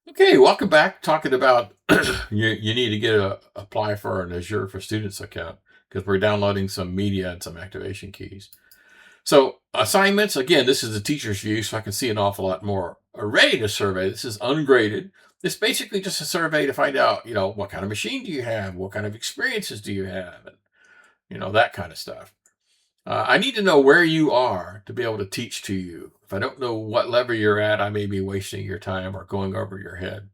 Okay, welcome back. Talking about you need to apply for an Azure for Students account because we're downloading some media and some activation keys. So assignments, again, this is the teacher's view, so I can see an awful lot more. A readiness survey, this is ungraded. It's basically just a survey to find out, what kind of machine do you have? What kind of experiences do you have? And, that kind of stuff. I need to know where you are to be able to teach to you. If I don't know what level you're at, I may be wasting your time or going over your head.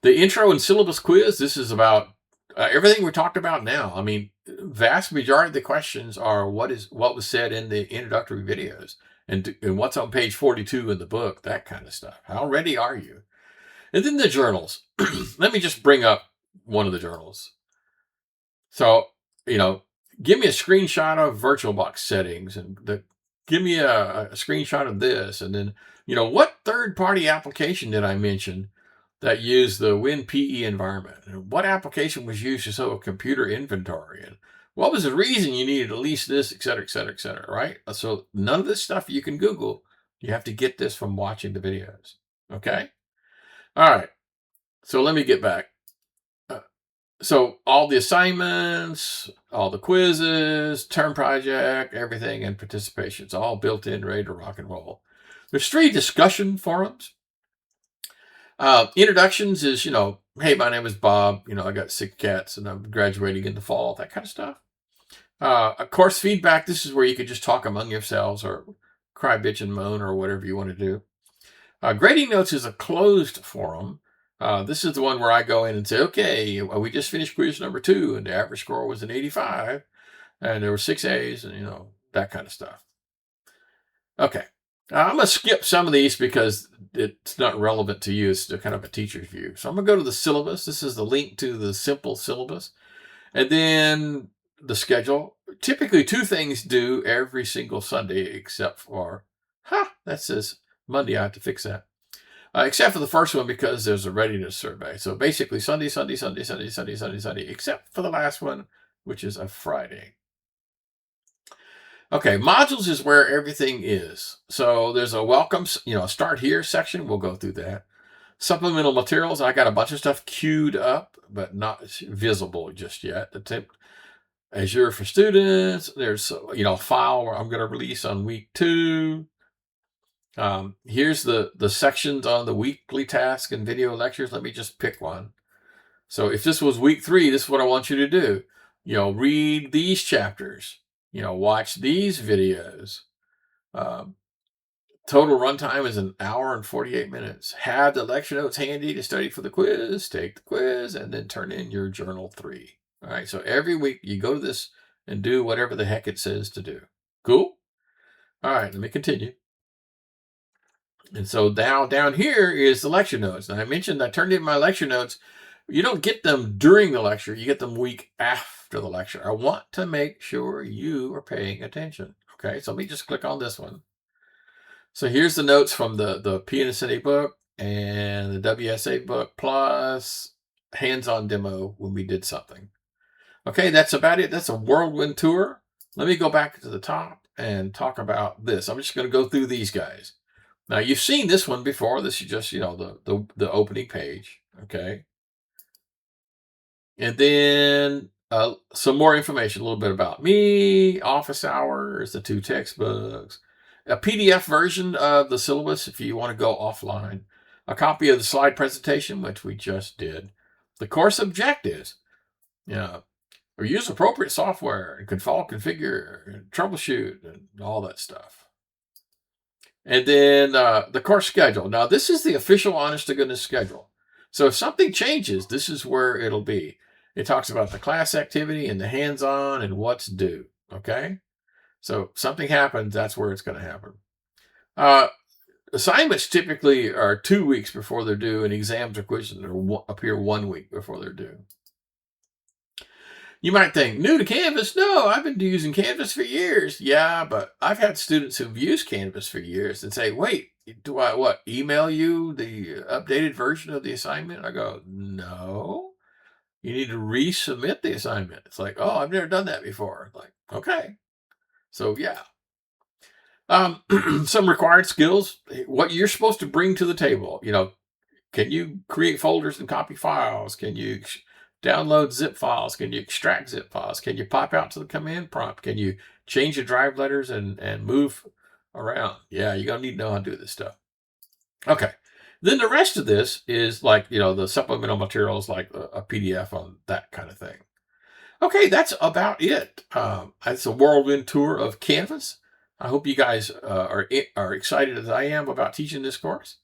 The intro and syllabus quiz, this is about everything we talked about now. I mean, vast majority of the questions are what was said in the introductory videos and what's on page 42 in the book, that kind of stuff. How ready are you? And then the journals. Let me just bring up one of the journals. So, give me a screenshot of VirtualBox settings and give me a screenshot of this. And then, what third-party application did I mention that used the WinPE environment? And what application was used to show a computer inventory? And what was the reason you needed at least this, et cetera, et cetera, et cetera, right? So none of this stuff you can Google. You have to get this from watching the videos. Okay? All right. So let me get back. So all the assignments, all the quizzes, term project, everything, and participation, it's all built in, ready to rock and roll. There's 3 discussion forums. Introductions is, hey, my name is Bob. I got 6 cats and I'm graduating in the fall, that kind of stuff. Of course, feedback, this is where you could just talk among yourselves or cry, bitch, and moan or whatever you want to do. Grading notes is a closed forum. This is the one where I go in and say, okay, we just finished quiz number 2 and the average score was an 85 and there were 6 A's and, that kind of stuff. Okay. I'm going to skip some of these because it's not relevant to you. It's kind of a teacher's view. So I'm going to go to the syllabus. This is the link to the simple syllabus. And then the schedule. Typically 2 things due every single Sunday except for, that says Monday. I have to fix that. Except for the first one because there's a readiness survey. So basically Sunday, Sunday, Sunday, Sunday, Sunday, Sunday, Sunday, except for the last one, which is a Friday. Okay, modules is where everything is. So there's a welcome, start here section. We'll go through that. Supplemental materials. I got a bunch of stuff queued up, but not visible just yet. The tip Azure for Students. There's, a file where I'm going to release on week 2. Here's the sections on the weekly task and video lectures. Let me just pick one. So if this was week 3, this is what I want you to do. Read these chapters. Watch these videos. Total runtime is 1 hour and 48 minutes. Have the lecture notes handy to study for the quiz. Take the quiz and then turn in your journal 3. All right. So every week you go to this and do whatever the heck it says to do. Cool. All right. Let me continue. And so now down here is the lecture notes. And I mentioned I turned in my lecture notes. You don't get them during the lecture. You get them week after the lecture. I want to make sure you are paying attention. Okay, so let me just click on this one. So here's the notes from the PNSNA book and the WSA book plus hands-on demo when we did something. Okay, that's about it. That's a whirlwind tour. Let me go back to the top and talk about this. I'm just going to go through these guys. Now, you've seen this one before. This is just, the opening page, okay? And then some more information, a little bit about me, office hours, the 2 textbooks, a PDF version of the syllabus if you want to go offline, a copy of the slide presentation, which we just did, the course objectives, or use appropriate software and configure, and troubleshoot, and all that stuff. And then the course schedule. Now, this is the official honest-to-goodness schedule. So if something changes, this is where it'll be. It talks about the class activity and the hands-on and what's due, okay? So if something happens, that's where it's going to happen. Assignments typically are 2 weeks before they're due, and exams or quizzes appear 1 week before they're due. You might think, new to Canvas? No, I've been using Canvas for years. Yeah, but I've had students who've used Canvas for years and say, wait, do I, email you the updated version of the assignment? I go, no. You need to resubmit the assignment. It's like, oh, I've never done that before. Like, okay. So, yeah. Some required skills, what you're supposed to bring to the table. Can you create folders and copy files? Can you download zip files? Can you extract zip files? Can you pop out to the command prompt? Can you change the drive letters and move around? Yeah, you're going to need to know how to do this stuff. Okay. Then the rest of this is like, the supplemental materials, like a PDF on that kind of thing. Okay, that's about it. It's a whirlwind tour of Canvas. I hope you guys are excited as I am about teaching this course.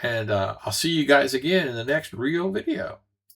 And I'll see you guys again in the next real video.